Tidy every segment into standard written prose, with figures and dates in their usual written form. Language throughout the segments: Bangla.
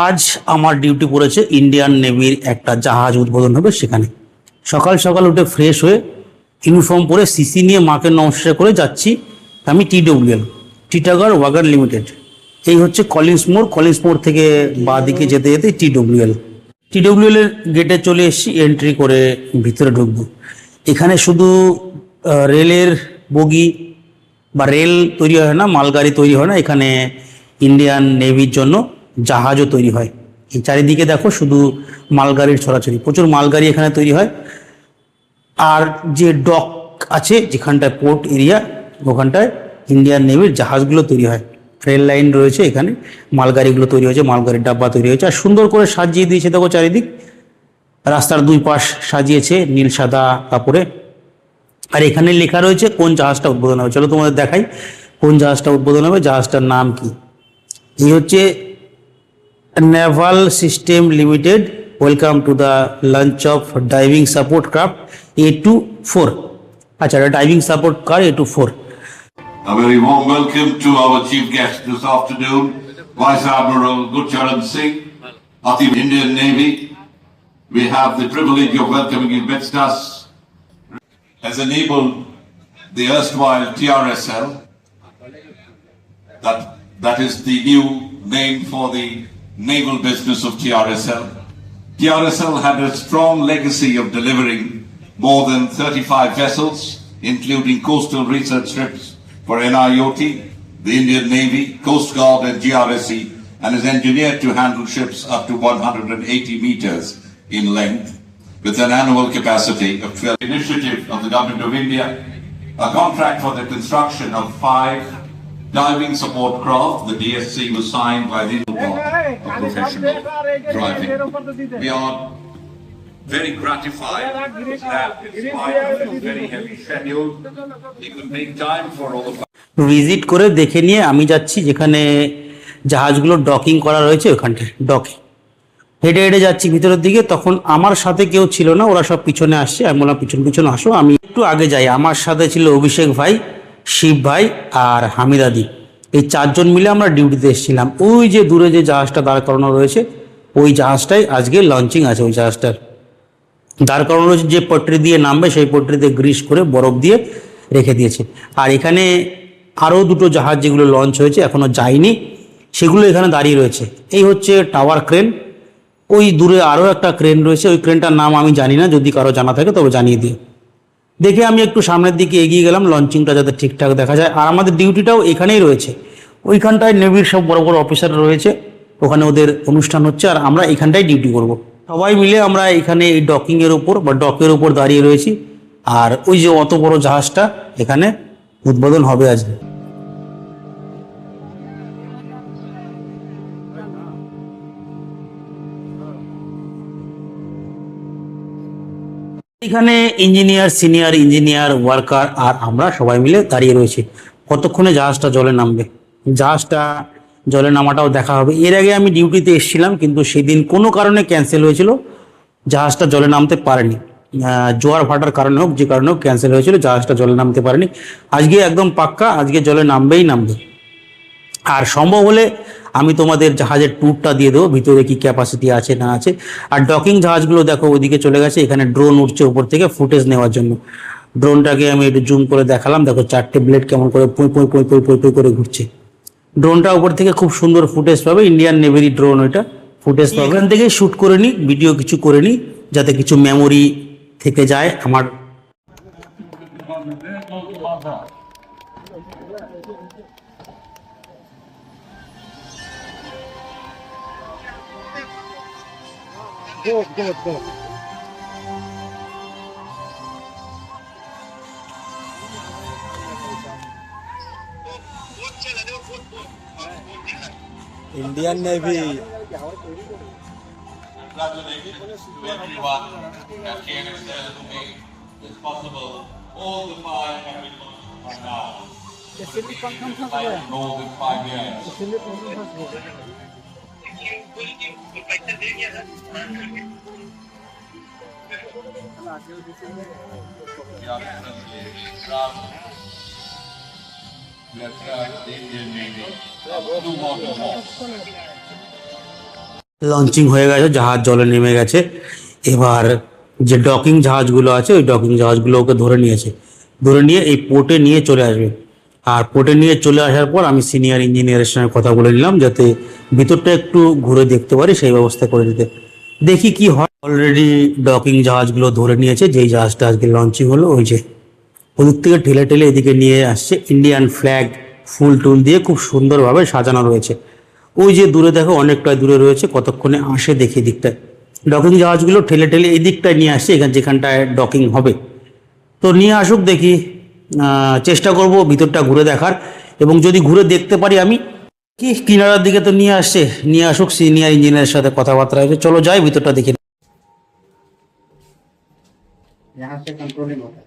আজ আমার ডিউটি পড়েছে ইন্ডিয়ান নেভির একটা জাহাজ উদ্বোধন হবে সেখানে। সকাল সকাল উঠে ফ্রেশ হয়ে ইউনিফর্ম পরে সিসি নিয়ে মাকে নমস্কার করে যাচ্ছি আমি TWL, টিটাগড় ওয়াগন লিমিটেড। এই হচ্ছে কলিন্স মোড় থেকে বাঁ দিকে যেতে যেতে টিডব্লিউএল এর গেটে চলে এসেছি। এন্ট্রি করে ভিতরে ঢুকবো। এখানে শুধু রেলের বগি বা রেল তৈরি হয় না, মালগাড়ি তৈরি হয় না, এখানে ইন্ডিয়ান নেভির জন্য জাহাজও তৈরি হয়। এই চারিদিকে দেখো শুধু মালগাড়ির ছড়াছড়ি, প্রচুর মালগাড়ি এখানে তৈরি হয়। আর যে ডক আছে, যেখানটায় পোর্ট এরিয়া, ওখানটায় ইন্ডিয়ান নেভির জাহাজগুলো তৈরি হয়। রেল লাইন রয়েছে, এখানে মালগাড়িগুলো তৈরি হয়েছে, মালগাড়ির ডাব্বা তৈরি হয়েছে। আর সুন্দর করে সাজিয়ে দিয়েছে দেখো চারিদিক, রাস্তার দুই পাশ সাজিয়েছে নীল সাদা কাপড়ে। আর এখানে লেখা রয়েছে কোন জাহাজটা উদ্বোধন হবে। চলো তোমাদের দেখাই কোন জাহাজটা উদ্বোধন হবে, জাহাজটার নাম কি। এই হচ্ছে Naval system limited, welcome to the launch of diving support craft A24। আচ্ছা, এটা diving support car A24। A very warm welcome to our chief guest this afternoon, Vice Admiral Gurcharan Singh of the Indian Navy. We have the privilege of welcoming him with us. Has enabled the erstwhile TRSL, that is the new name for the naval business of TRSL. TRSL had a strong legacy of delivering more than 35 vessels, including coastal research ships for NIOT, the Indian Navy, Coast Guard and GRSE, and is engineered to handle ships up to 180 meters in length, with an annual capacity of 12. Initiative of the Government of India, a contract for the construction of 5 diving support craft, the DSC, was signed by the of professional driving. We are very gratified that despite a very heavy schedule, he could make time for all of us. Visit করে দেখে নিয়ে আমি যাচ্ছি যেখানে জাহাজগুলো ডকিং করা রয়েছে, ওখানটায় ডকে হেঁটে হেঁটে যাচ্ছি ভিতরের দিকে। তখন আমার সাথে কেউ ছিল না, ওরা সব পিছনে আসছে। আমি বললাম পিছন পিছন আসো, আমি একটু আগে যাই। আমার সাথে ছিল অভিষেক ভাই, শিব ভাই আর হামিদাদি। এই 4 জন মিলে আমরা ডিউটিতে এসেছিলাম। ওই যে দূরে যে জাহাজটা দাঁড় করানো রয়েছে, ওই জাহাজটাই আজকে লঞ্চিং আছে। ওই জাহাজটার দাঁড় করানো রয়েছে, যে পট্রি দিয়ে নামবে সেই পট্রিতে গ্রিস করে বরফ দিয়ে রেখে দিয়েছে। আর এখানে আরও 2টো জাহাজ যেগুলো লঞ্চ হয়েছে এখনও যায়নি, সেগুলো এখানে দাঁড়িয়ে রয়েছে। এই হচ্ছে টাওয়ার ক্রেন। ওই দূরে আরও একটা ক্রেন রয়েছে, ওই ক্রেনটার নাম আমি জানি না, যদি কারো জানা থাকে তবে জানিয়ে দিই। দেখে আমি একটু সামনের দিকে এগিয়ে গেলাম, লঞ্চিংটা যাতে ঠিকঠাক দেখা যায়। আর আমাদের ডিউটিটাও এখানেই রয়েছে, ওইখানটায় নেভির সব বড় বড় অফিসার রয়েছে, ওখানে ওদের অনুষ্ঠান হচ্ছে, আর আমরা এখানটাই ডিউটি করব। সবাই মিলে আমরা এখানে এই ডকিংয়ের উপর বা ডকের উপর দাঁড়িয়ে রয়েছি। আর ওই যে অত বড় জাহাজটা এখানে উদ্বোধন হবে আজকে। এখানে ইঞ্জিনিয়ার, সিনিয়র ইঞ্জিনিয়ার, ওয়ার্কার আর আমরা সবাই মিলে দাঁড়িয়ে রয়েছি। কতক্ষণে জাহাজটা জলে নামবে, জাহাজটা জলে নামাটাও দেখা হবে। এর আগে আমি ডিউটিতে এসেছিলাম, কিন্তু সেদিন কোনো কারণে ক্যান্সেল হয়েছিল, জাহাজটা জলে নামতে পারেনি। জোয়ার ভাটার কারণে হোক, যে কারণে হোক ক্যান্সেল হয়েছিল, জাহাজটা জলে নামতে পারেনি। আজকে একদম পাক্কা, আজকে জলে নামবেই নামবে। আর সম্ভব হলে আমি তোমাদের জাহাজের ট্যুরটা দিয়ে দেবো, ভিতরে কি ক্যাপাসিটি আছে না আছে। আর ডকিং জাহাজগুলো দেখো ওইদিকে চলে গেছে, এখানে ড্রোন উঠছে উপর থেকে ফুটেজ নেওয়ার জন্য। ড্রোনটাকে আমি একটু জুম করে দেখালাম, দেখো 4টে ব্লেড কেমন করে পুঁই পুঁই পুঁই পুঁই পুঁই পুঁই করে ঘুরছে। ড্রোনটা উপর থেকে খুব সুন্দর ফুটেজ পাবে, ইন্ডিয়ান নেভির ড্রোন, ওইটা ফুটেজ পাবে। এখান থেকে শ্যুট করে নিই, ভিডিও কিছু করে নিই, যাতে কিছু মেমোরি থেকে যায় আমার। Indian Navy. Congratulations to everyone at TRSL who made this possible. All the 5 have been launched by now. More than 5 years. We are proud of the Indian Navy. 2 more. Launching হয়ে গেছে, জাহাজ জলে নেমে গেছে। এবার যে ডকিং জাহাজগুলো আছে ওই ডকিং জাহাজগুলো ওকে ধরে নিয়েছে, ধরে নিয়ে এই পোর্টে নিয়ে চলে আসবে। আর পোর্টে নিয়ে চলে আসার পর আমি সিনিয়র ইঞ্জিনিয়ারের সঙ্গে কথা বলে নিলাম যাতে ভিতরটা একটু ঘুরে দেখতে পারি, সেই ব্যবস্থা করে দিতে। দেখি কি হয়। অলরেডি ডকিং জাহাজগুলো ধরে নিয়েছে, যেই জাহাজটা আজকে লঞ্চিং হলো ওই যে ওদিক থেকে ঠেলে ঠেলে এদিকে নিয়ে আসছে। ইন্ডিয়ান ফ্ল্যাগ ফুল টুল দিয়ে খুব সুন্দরভাবে সাজানো রয়েছে। ওই যে দূরে দেখো অনেকটা দূরে রয়েছে, কতক্ষণে আসে দেখি দিকটায়। ডকিং জাহাজগুলো ঠেলে ঠেলে এই দিকটায় নিয়ে আসছে, এখানে যেখানটায় ডকিং হবে। তো নিয়ে আসুক, দেখি চেষ্টা করব ভিতরটা ঘুরে দেখার, এবং যদি ঘুরে দেখতে পারি আমি কি কিনারার দিকে তো নিয়ে আসছে, নিয়ে আসুক, সিনিয়র ইঞ্জিনিয়ারের সাথে কথাবার্তা হয়েছে। চলো যাই ভিতরটা দেখি। यहाँ से कंट्रोलिंग होता है,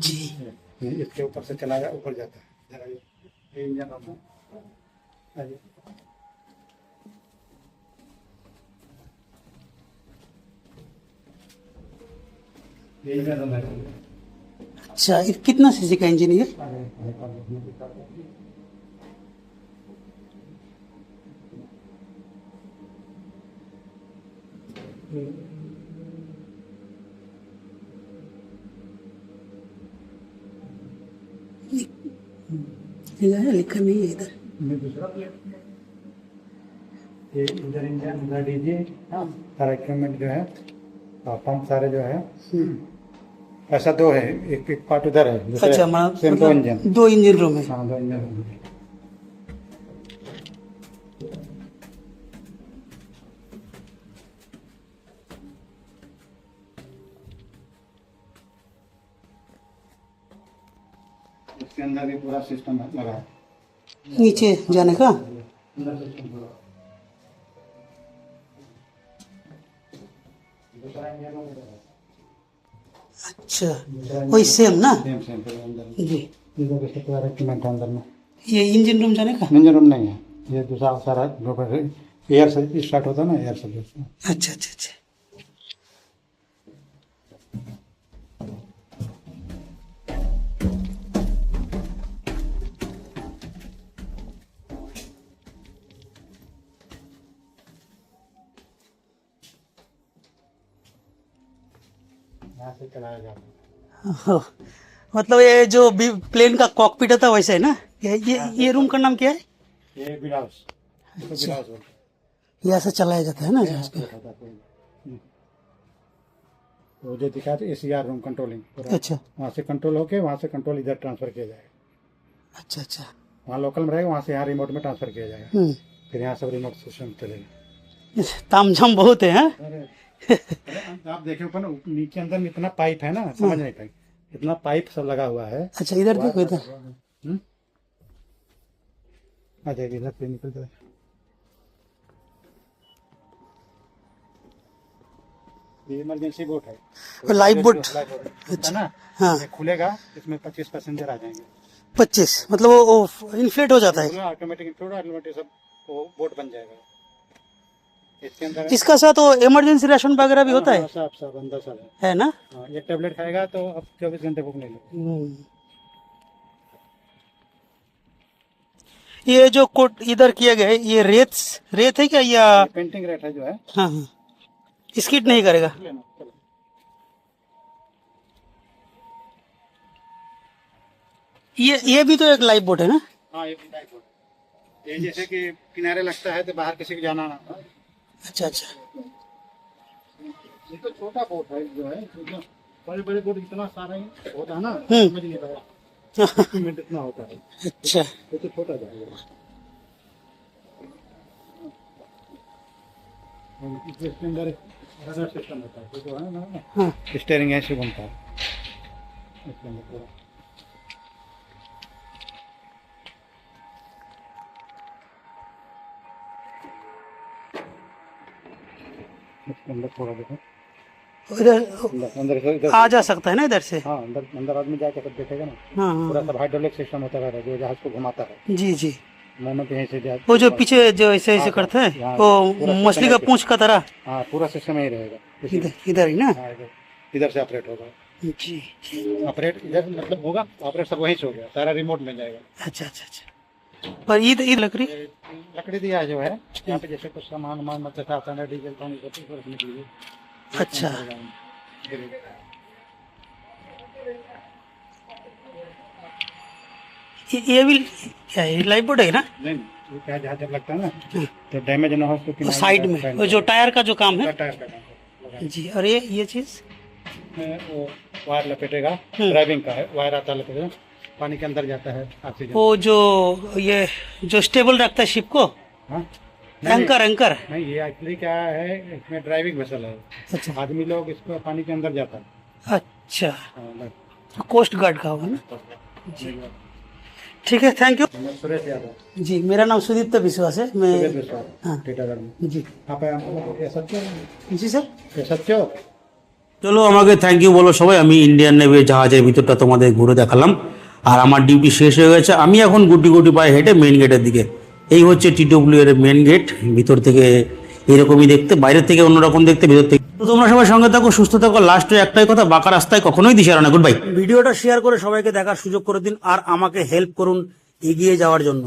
জি इसके ऊपर से चला जा ऊपर जाता है। जरा ये इंजन होता है। आइए। ये इंजन होता है। अच्छा, ये कितना सीसी का इंजन है? लिखा नहीं है इधर। ये दूसरा प्लेट, ये इधर इंजन इधर डीजे, हाँ सारा इक्विपमेंट जो है, पंप सारे जो है, ऐसा दो है, एक एक पार्ट उधर है। दूसरे अच्छा, सेम दो इंजन, दो इंजन रूम है। हाँ दो इंजन। इसके अंदर भी पूरा सिस्टम लगा है। नीचे जाने का। अंदर सिस्टम पूरा। दूसरा इंजन होगा। अच्छा, वही सेम ना। सेम सेम पूरा अंदर। जी, इधर से पूरा इक्विपमेंट है अंदर में। ये इंजन रूम जाने का। इंजन रूम नहीं है, ये दूसरा सारा एयर से स्टार्ट होता है ना, एयर सर्विस। अच्छा अच्छा अच्छा। यहाँ से चलाया जाता है। ओह, मतलब ये जो प्लेन का कॉकपिट था वैसा है ना। ये रूम का नाम क्या है? ये बिल हाउस, इसको बिल हाउस बोलते हैं। यहाँ से चलाया जाता है ना जहाज को। वो जो दिखा था ACR रूम कंट्रोलिंग, अच्छा वहाँ से कंट्रोल होके वहाँ से कंट्रोल इधर ट्रांसफर किया जाएगा। अच्छा अच्छा। वहाँ लोकल में रहेगा, वहाँ से यहाँ रिमोट में ट्रांसफर किया जाएगा। फिर यहाँ सब रिमोट सिस्टम चलेगा। तामझाम बहुत है। हाँ? आप देखे ऊपर ना, नीचे अंदर में इतना पाइप है ना, समझ नहीं पाई, इतना पाइप सब लगा हुआ है। अच्छा, इधर देखो इधर। आ जाएगी इधर पे निकल जाए। ये इमरजेंसी बोट है, लाइफ बोट। है ना। हाँ। ये खुलेगा, इसमें 25 पैसेंजर आ जाएंगे। 25 मतलब वो इन्फ्लेट हो जाता है। पूरा ऑटोमेटिक सब वो बोट बन जाएगा। इसके अंदर इसका साथ वो इमरजेंसी राशन वगैरह भी होता है। सब सब अंदर सब है ना। हाँ, एक टेबलेट खाएगा तो अब 24 घंटे भूख नहीं लगेगी। ये जो कोट इधर किया गया है, ये रेत है क्या या? पेंटिंग रेट है जो है। हाँ हाँ, स्किट नहीं करेगा। लेना, चलो। ये भी तो एक लाइफ बोट है ना। हाँ ये भी टाइप बोट। ये जैसे कि किनारे लगता है तो बाहर किसी को जाना ना। अच्छा अच्छा। ये तो छोटा बोट है जो है, बड़े बड़े बोट इतना सारा ही होता है ना, हम्म। समझ नहीं पाया इक्विपमेंट इतना होता है। अच्छा, ये तो छोटा जाएगा। इसके अंदर रडर सिस्टम होता है, जो है ना, हाँ स्टीयरिंग ऐसे घूमता है इसके अंदर पूरा। इसके अंदर थोड़ा देखो, इधर अंदर से इधर, आ जा सकता है ना इधर से। हाँ अंदर अंदर आदमी जाकर सब देखेगा ना। हाँ पूरा हाँ, सब हाइड्रोलिक सिस्टम होता रहता है जो जहाज को घुमाता है। जी जी। मोमेंट यहीं से वो जो पीछे जो ऐसे ऐसे हाँ, करते हैं, हाँ, वो पूरा मछली का system पूंछ का तरह। हाँ पूरा सिस्टम यही रहेगा। इधर इधर ही ना। हाँ, इधर से ऑपरेट होगा। जी। ऑपरेट इधर मतलब होगा, ऑपरेट सब वहीं से हो गया, सारा रिमोट में जाएगा। अच्छा अच्छा अच्छा। और ईद लकड़ी लकड़ी दिया जो है यहाँ पे जैसे कुछ सामान वामान मतलब आता है डीजल पानी को तो रखने के लिए अच्छा ये भी क्या है, लाइफ बोर्ड है ना? नहीं ये क्या जहाँ जब लगता है ना तो डैमेज ना हो तो वो साइड में वो जो टायर का जो काम है टायर का काम है। जी। और ये चीज इसमें वो वायर लपेटेगा, ड्राइविंग का है, वायर आता है लपेटेगा, पानी के अंदर जाता है ऑक्सीजन। वो जो ये जो स्टेबल रखता है शिप को, हाँ एंकर एंकर। नहीं ये एक्चुअली क्या है इसमें ड्राइविंग वेसल है। अच्छा आदमी लोग इसको पानी के अंदर जाता है। अच्छा, हाँ, कोस्ट गार्ड का होगा ना? ठीक है, थैंक यू मैं सुरेश यादव, जी। मेरा नाम सुदीप्त विश्वास है। मैं सुरेश विश्वास, हाँ टीटागढ़ में। जी आप ये सच्चे जी सर। ये सच्चे हो? চলো আমাকে থ্যাংক ইউ বলো সবাই। আমি ইন্ডিয়ান নেভির জাহাজের ভিতরটা তোমাদের ঘুরে দেখালাম আর আমার ডিউটি শেষ হয়ে গেছে। আমি এখন গুটি গুটি পায়ে হেঁটে মেন গেটের দিকে। এই হচ্ছে টিডব্লিউ এর মেন গেট। ভিতর থেকে এরকমই দেখতে, বাইরে থেকে অন্যরকম দেখতে, ভিতর থেকে। তো তোমরা সবাই সঙ্গে থাকো, সুস্থ থাকো। লাস্টে একটাই কথা, বাঁকা রাস্তায় কখনোই দিশারা না। Good bye. ভিডিওটা শেয়ার করে সবাইকে দেখার সুযোগ করে দিন আর আমাকে হেল্প করুন এগিয়ে যাওয়ার জন্য।